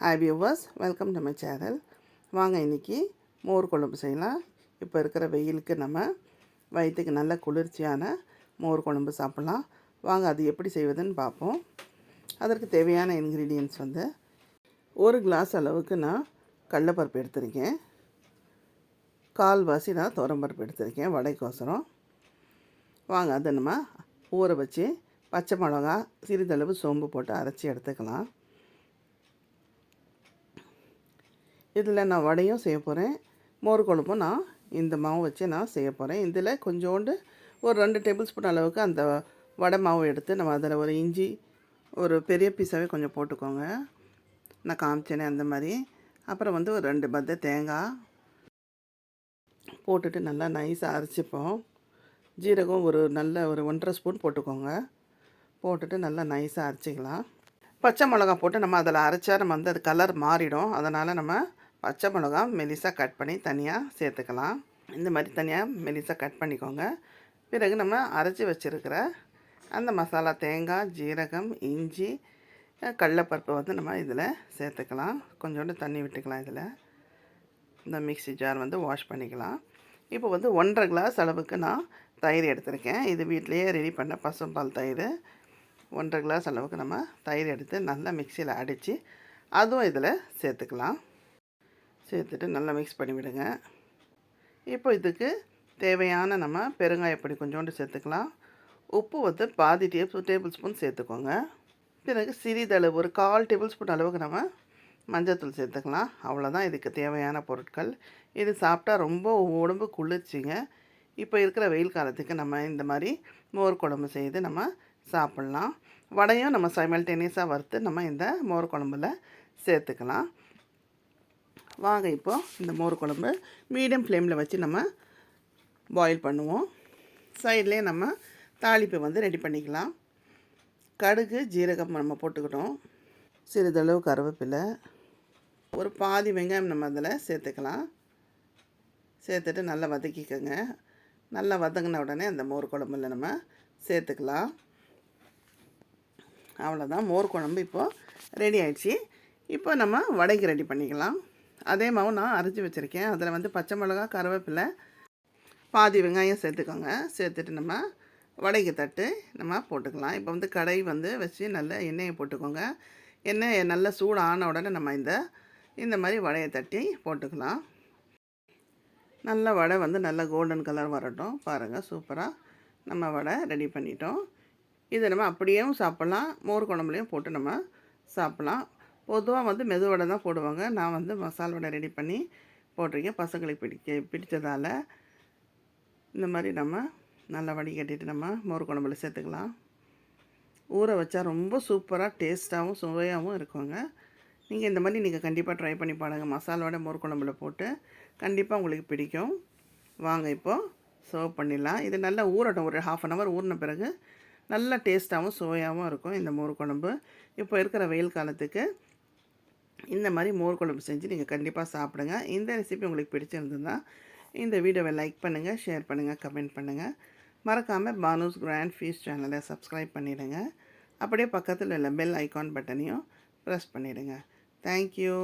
Hi viewers, welcome to my channel. வாங்க இன்றைக்கி மோர் குழம்பு செய்யலாம். இப்போ இருக்கிற வெயிலுக்கு நம்ம வயிற்றுக்கு நல்ல குளிர்ச்சியான மோர் குழம்பு சாப்பிட்லாம். வாங்க அது எப்படி செய்வதுன்னு பார்ப்போம். அதற்கு தேவையான இன்க்ரீடியன்ட்ஸ் வந்து 1 கிளாஸ் அளவுக்கு நான் கடலைப்பருப்பு எடுத்திருக்கேன். கால்வாசி நான் துவரம்பருப்பு எடுத்திருக்கேன் வடைக்கோசரம். வாங்க அதை நம்ம ஊற வச்சு பச்சை மிளகா சிறிதளவு சோம்பு போட்டு அரைச்சி எடுத்துக்கலாம். இதில் நான் வடையும் செய்ய போகிறேன், மோர் குழம்பும் நான் இந்த மாவு வச்சு நான் செய்ய போகிறேன். இதில் கொஞ்சோண்டு ஒரு 2 டேபிள் ஸ்பூன் அளவுக்கு அந்த வடை மாவு எடுத்து நம்ம அதில் ஒரு இஞ்சி ஒரு பெரிய பீஸாகவே கொஞ்சம் போட்டுக்கோங்க, நான் காமிச்சேனே அந்த மாதிரி. அப்புறம் வந்து ஒரு 2 பத்தை தேங்காய் போட்டுட்டு நல்லா நைஸாக அரைச்சிப்போம். ஜீரகம் ஒரு 1.5 ஸ்பூன் போட்டுக்கோங்க. போட்டுட்டு நல்லா நைஸாக அரைச்சிக்கலாம். பச்சை மிளகா போட்டு நம்ம அதில் அரைச்சா நம்ம வந்து அது கலர் மாறிடும். அதனால் நம்ம பச்சை மிளகா மெலிசாக கட் பண்ணி தனியாக சேர்த்துக்கலாம். இந்த மாதிரி தனியாக மெலிசாக கட் பண்ணிக்கோங்க. பிறகு நம்ம அரைச்சி வச்சுருக்கிற அந்த மசாலா தேங்காய், ஜீரகம், இஞ்சி, கடலைப்பருப்பை வந்து நம்ம இதில் சேர்த்துக்கலாம். கொஞ்சோண்டு தண்ணி விட்டுக்கலாம். இதில் இந்த மிக்ஸி ஜார் வந்து வாஷ் பண்ணிக்கலாம். இப்போ வந்து 1.5 கிளாஸ் அளவுக்கு நான் தயிர் எடுத்திருக்கேன். இது வீட்டிலையே ரெடி பண்ண பசும்பால் தயிர். 1.5 கிளாஸ் அளவுக்கு நம்ம தயிர் எடுத்து நல்லா மிக்சியில் அடித்து அதுவும் இதில் சேர்த்துக்கலாம். சேர்த்துட்டு நல்லா மிக்ஸ் பண்ணி விடுங்க. இப்போ இதுக்கு தேவையான நம்ம பெருங்காயப்பொடி கொஞ்சோண்டு சேர்த்துக்கலாம். உப்பு வந்து பாதி டேபிள் ஸ்பூன் சேர்த்துக்கோங்க. பிறகு சிறிதளவு ஒரு 1/4 டேபிள் ஸ்பூன் அளவுக்கு நம்ம மஞ்சள்தூள் சேர்த்துக்கலாம். அவ்வளோதான் இதுக்கு தேவையான பொருட்கள். இது சாப்பிட்டா ரொம்ப உடம்பு குளிர்ச்சிங்க. இப்போ இருக்கிற வெயில் காலத்துக்கு நம்ம இந்த மாதிரி மோர் குழம்பு செய்து நம்ம சாப்பிட்லாம். வடையும் நம்ம சைமல்டேனியஸாக வறுத்து நம்ம இந்த மோர் குழம்புல சேர்த்துக்கலாம். வாங்க இப்போது இந்த மோர் குழம்பு மீடியம் ஃப்ளேமில் வச்சு நம்ம பாயில் பண்ணுவோம். சைட்லேயே நம்ம தாளிப்பை வந்து ரெடி பண்ணிக்கலாம். கடுகு, ஜீரகம் நம்ம போட்டுக்கிட்டோம். சிறிதளவு கருவேப்பிலை, ஒரு பாதி வெங்காயம் நம்ம அதில் சேர்த்துக்கலாம். சேர்த்துட்டு நல்லா வதக்கிக்கோங்க. நல்லா வதங்கின உடனே அந்த மோர் குழம்புல நம்ம சேர்த்துக்கலாம். அவ்வளோதான், மோர் குழம்பு இப்போது ரெடி ஆயிடுச்சு. இப்போ நம்ம வடைக்கு ரெடி பண்ணிக்கலாம். அதே மாவு நான் அரைச்சி வச்சுருக்கேன். அதில் வந்து பச்சை மிளகா, கருவேப்பிலை, பாதி வெங்காயம் சேர்த்துக்கோங்க. சேர்த்துட்டு நம்ம வடைக்கு தட்டு நம்ம போட்டுக்கலாம். இப்போ வந்து கடாய் வந்து வச்சு நல்ல எண்ணெயை போட்டுக்கோங்க. எண்ணெய் நல்லா சூடு ஆன உடனே நம்ம இந்த மாதிரி வடையை தட்டி போட்டுக்கலாம். நல்ல வடை வந்து நல்லா கோல்டன் கலர் வரட்டும். பாருங்கள், சூப்பராக நம்ம வடை ரெடி பண்ணிட்டோம். இதை நம்ம அப்படியும் சாப்பிட்லாம், மோர் குழம்புலையும் போட்டு நம்ம சாப்பிட்லாம். பொதுவாக வந்து மெதுவடை தான் போடுவாங்க. நான் வந்து மசால் வடை ரெடி பண்ணி போட்டிருக்கேன். பசங்களுக்கு பிடிச்சதால் இந்த மாதிரி நம்ம நல்லா வடிகட்டிட்டு நம்ம மோர் குழம்புல சேர்த்துக்கலாம். ஊற வச்சா ரொம்ப சூப்பராக டேஸ்ட்டாகவும் சுவையாகவும் இருக்குங்க. நீங்கள் இந்த மாதிரி நீங்கள் கண்டிப்பாக ட்ரை பண்ணி பாருங்கள். மசால் வடை மோர் குழம்புல போட்டு கண்டிப்பாக உங்களுக்கு பிடிக்கும். வாங்க இப்போது சர்வ் பண்ணிடலாம். இது நல்லா ஊறட்டும். ஒரு 1/2 hour ஊறின பிறகு நல்லா டேஸ்ட்டாகவும் சுவையாகவும் இருக்கும் இந்த மோர் குழம்பு. இப்போ இருக்கிற வெயில் காலத்துக்கு இந்த மாதிரி மோர் குழம்பு செஞ்சு நீங்கள் கண்டிப்பாக சாப்பிடுங்க. இந்த ரெசிபி உங்களுக்கு பிடிச்சிருந்ததுன்னா இந்த வீடியோவை லைக் பண்ணுங்கள், ஷேர் பண்ணுங்கள், கமெண்ட் பண்ணுங்கள். மறக்காமல் பானுஸ் கிராண்ட் ஃபீஸ் சேனலை சப்ஸ்கிரைப் பண்ணிவிடுங்க. அப்படியே பக்கத்தில் உள்ள பெல் ஐக்கான் பட்டனையும் ப்ரெஸ் பண்ணிவிடுங்க. தேங்க்யூ.